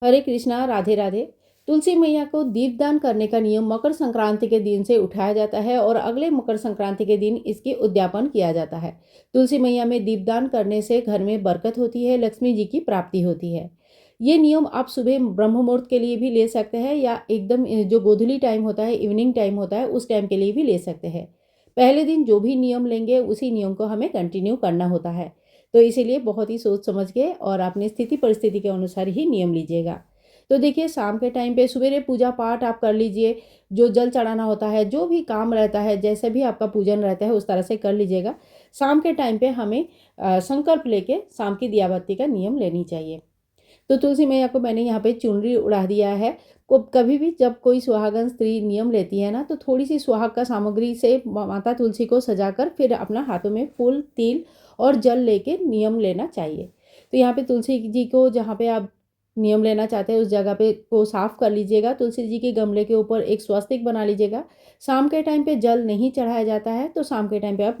हरे कृष्णा, राधे राधे। तुलसी मैया को दीपदान करने का नियम मकर संक्रांति के दिन से उठाया जाता है और अगले मकर संक्रांति के दिन इसकी उद्यापन किया जाता है। तुलसी मैया में दीपदान करने से घर में बरकत होती है, लक्ष्मी जी की प्राप्ति होती है। ये नियम आप सुबह ब्रह्म मुहूर्त के लिए भी ले सकते हैं या एकदम जो गोधूली टाइम होता है, इवनिंग टाइम होता है, उस टाइम के लिए भी ले सकते हैं। पहले दिन जो भी नियम लेंगे उसी नियम को हमें कंटिन्यू करना होता है। तो इसीलिए बहुत ही सोच समझ के और अपनी स्थिति परिस्थिति के अनुसार ही नियम लीजिएगा। तो देखिए, शाम के टाइम पे सवेरे पूजा पाठ आप कर लीजिए, जो जल चढ़ाना होता है, जो भी काम रहता है, जैसे भी आपका पूजन रहता है उस तरह से कर लीजिएगा। शाम के टाइम पे हमें संकल्प लेके शाम की दिया बत्ती का नियम लेनी चाहिए। तो तुलसी मैया को मैंने यहाँ पे चुनरी उड़ा दिया है। को कभी भी जब कोई सुहागन स्त्री नियम लेती है ना, तो थोड़ी सी सुहाग का सामग्री से माता तुलसी को सजाकर फिर अपना हाथों में फूल, तिल और जल लेके नियम लेना चाहिए। तो यहाँ पे तुलसी जी को जहाँ पे आप नियम लेना चाहते हैं उस जगह पे को साफ कर लीजिएगा। तुलसी जी के गमले के ऊपर एक स्वस्तिक बना लीजिएगा। शाम के टाइम पे जल नहीं चढ़ाया जाता है, तो शाम के टाइम पे आप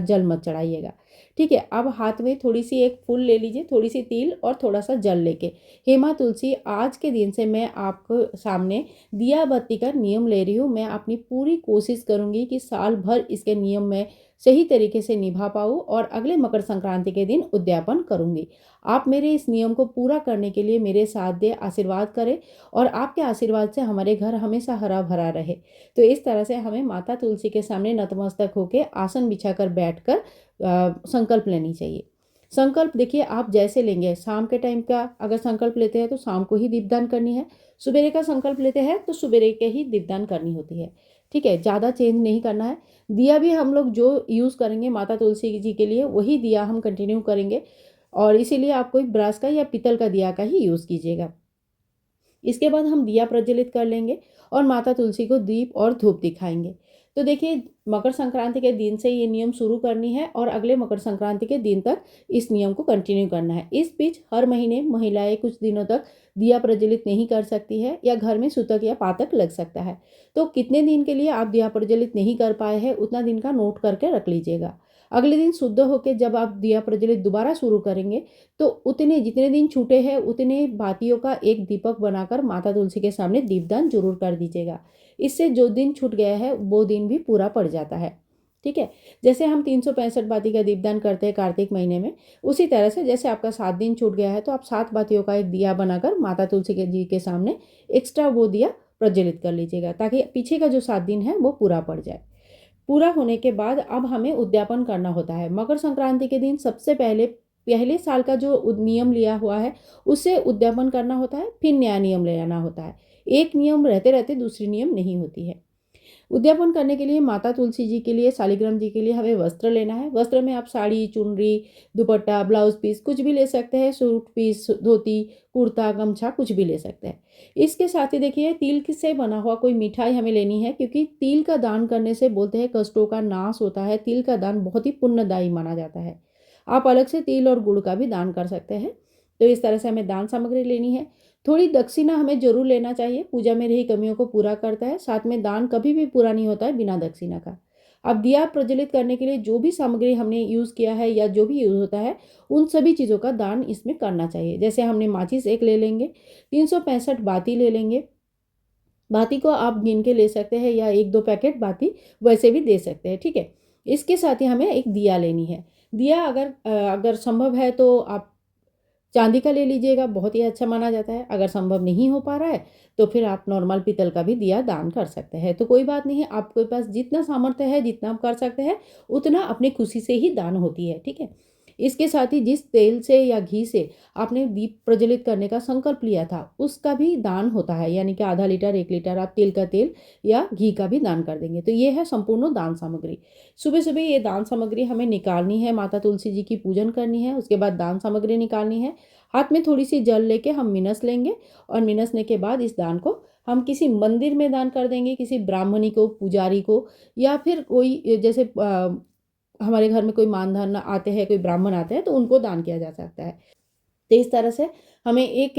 जल मत चढ़ाइएगा। ठीक है, अब हाथ में थोड़ी सी एक फूल ले लीजिए, थोड़ी सी तिल और थोड़ा सा जल लेके, हे माँ तुलसी, आज के दिन से मैं आपको सामने दिया बत्ती का नियम ले रही हूँ। मैं अपनी पूरी कोशिश करूँगी कि साल भर इसके नियम में सही तरीके से निभा पाऊँ और अगले मकर संक्रांति के दिन उद्यापन करूँगी। आप मेरे इस नियम को पूरा करने के लिए मेरे साथ दे, आशीर्वाद करें और आपके आशीर्वाद से हमारे घर हमेशा हरा भरा रहे। तो इस तरह से हमें माता तुलसी के सामने नतमस्तक होकर आसन बिछाकर बैठकर संकल्प लेनी चाहिए। संकल्प देखिए आप जैसे लेंगे, शाम के टाइम का अगर संकल्प लेते हैं तो शाम को ही दीपदान करनी है, सवेरे का संकल्प लेते हैं तो सवेरे के ही दीपदान करनी होती है। ठीक है, ज़्यादा चेंज नहीं करना है। दिया भी हम लोग जो यूज़ करेंगे माता तुलसी जी के लिए वही दिया हम कंटिन्यू करेंगे, और इसीलिए आप कोई ब्रास का या पीतल का दिया का ही यूज़ कीजिएगा। इसके बाद हम दिया प्रज्वलित कर लेंगे और माता तुलसी को दीप और धूप दिखाएंगे। तो देखिए, मकर संक्रांति के दिन से ये नियम शुरू करनी है और अगले मकर संक्रांति के दिन तक इस नियम को कंटिन्यू करना है। इस बीच हर महीने महिलाएं कुछ दिनों तक दिया प्रज्वलित नहीं कर सकती है या घर में सूतक या पातक लग सकता है। तो कितने दिन के लिए आप दिया प्रज्वलित नहीं कर पाए हैं उतना दिन का नोट करके रख लीजिएगा। अगले दिन शुद्ध होकर जब आप दिया प्रज्वलित दोबारा शुरू करेंगे तो उतने जितने दिन छूटे हैं उतने बातियों का एक दीपक बनाकर माता तुलसी के सामने दीपदान जरूर कर दीजिएगा। इससे जो दिन छूट गया है वो दिन भी पूरा पड़ जाता है। ठीक है, जैसे हम 365 बाती का दीपदान करते हैं कार्तिक महीने में, उसी तरह से जैसे आपका 7 दिन छूट गया है तो आप 7 बातियों का एक दिया बनाकर माता तुलसी के जी के सामने एक्स्ट्रा वो दिया प्रज्वलित कर लीजिएगा, ताकि पीछे का जो 7 दिन है वो पूरा पड़ जाए। पूरा होने के बाद अब हमें उद्यापन करना होता है। मकर संक्रांति के दिन सबसे पहले पहले साल का जो नियम लिया हुआ है उससे उद्यापन करना होता है, फिर नया नियम ले आना होता है। एक नियम रहते रहते दूसरी नियम नहीं होती है। उद्यापन करने के लिए माता तुलसी जी के लिए, शालिग्राम जी के लिए हमें वस्त्र लेना है। वस्त्र में आप साड़ी, चुनरी, दुपट्टा, ब्लाउज पीस कुछ भी ले सकते हैं, सूट पीस, धोती, कुर्ता, गमछा कुछ भी ले सकते हैं। इसके साथ ही देखिए, तिल से बना हुआ कोई मिठाई हमें लेनी है, क्योंकि तिल का दान करने से बोलते हैं कष्टों का नाश होता है। तिल का दान बहुत ही पुण्यदायी माना जाता है। आप अलग से तिल और गुड़ का भी दान कर सकते हैं। तो इस तरह से हमें दान सामग्री लेनी है। थोड़ी दक्षिणा हमें जरूर लेना चाहिए, पूजा में रही कमियों को पूरा करता है। साथ में दान कभी भी पूरा नहीं होता है बिना दक्षिणा का। अब दिया प्रज्वलित करने के लिए जो भी सामग्री हमने यूज़ किया है या जो भी यूज़ होता है उन सभी चीज़ों का दान इसमें करना चाहिए। जैसे हमने माचिस एक ले लेंगे, 365 बाती ले लेंगे। बाती को आप गिन के ले सकते हैं या 1-2 पैकेट बाती वैसे भी दे सकते हैं। ठीक है, इसके साथ ही हमें एक दिया लेनी है। दिया अगर संभव है तो आप चांदी का ले लीजिएगा, बहुत ही अच्छा माना जाता है। अगर संभव नहीं हो पा रहा है तो फिर आप नॉर्मल पीतल का भी दिया दान कर सकते हैं। तो कोई बात नहीं है, आपके पास जितना सामर्थ्य है, जितना आप कर सकते हैं उतना अपनी खुशी से ही दान होती है। ठीक है, इसके साथ ही जिस तेल से या घी से आपने दीप प्रज्वलित करने का संकल्प लिया था उसका भी दान होता है, यानी कि आधा लीटर 1 लीटर आप तिल का तेल या घी का भी दान कर देंगे। तो ये है संपूर्ण दान सामग्री। सुबह सुबह ये दान सामग्री हमें निकालनी है, माता तुलसी जी की पूजन करनी है, उसके बाद दान सामग्री निकालनी है। हाथ में थोड़ी सी जल लेके हम मिनस लेंगे और मिनसने के बाद इस दान को हम किसी मंदिर में दान कर देंगे, किसी ब्राह्मणी को, पुजारी को, या फिर कोई जैसे हमारे घर में कोई मानधन आते हैं, कोई ब्राह्मण आते हैं तो उनको दान किया जा सकता है। तो इस तरह से हमें एक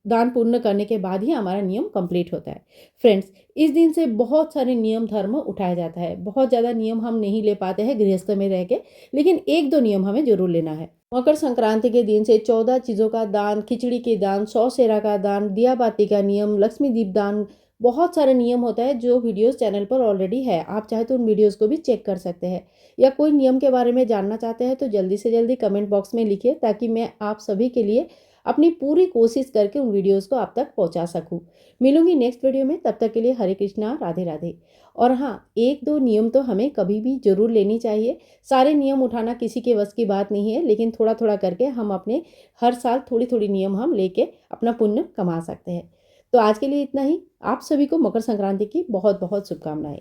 दान पुण्य करने के बाद ही हमारा नियम कंप्लीट होता है। फ्रेंड्स, इस दिन से बहुत सारे नियम धर्म उठाया जाता है। बहुत ज़्यादा नियम हम नहीं ले पाते हैं गृहस्थ में रह के, लेकिन 1-2 नियम हमें ज़रूर लेना है। मकर संक्रांति के दिन से 14 चीज़ों का दान, खिचड़ी के दान, 100 सेरा का दान, दिया बाती का नियम, लक्ष्मी दीप दान, बहुत सारे नियम होता है जो वीडियोस चैनल पर ऑलरेडी है। आप चाहे तो उन वीडियोस को भी चेक कर सकते हैं, या कोई नियम के बारे में जानना चाहते हैं तो जल्दी से जल्दी कमेंट बॉक्स में लिखिए, ताकि मैं आप सभी के लिए अपनी पूरी कोशिश करके उन वीडियोस को आप तक पहुंचा सकूं। मिलूंगी नेक्स्ट वीडियो में, तब तक के लिए हरे कृष्णा, राधे राधे। और हाँ, 1-2 नियम तो हमें कभी भी जरूर लेनी चाहिए। सारे नियम उठाना किसी के बस की बात नहीं है, लेकिन थोड़ा थोड़ा करके हम अपने हर साल थोड़ी थोड़ी नियम हम लेके अपना पुण्य कमा सकते हैं। तो आज के लिए इतना ही। आप सभी को मकर संक्रांति की बहुत बहुत शुभकामनाएं।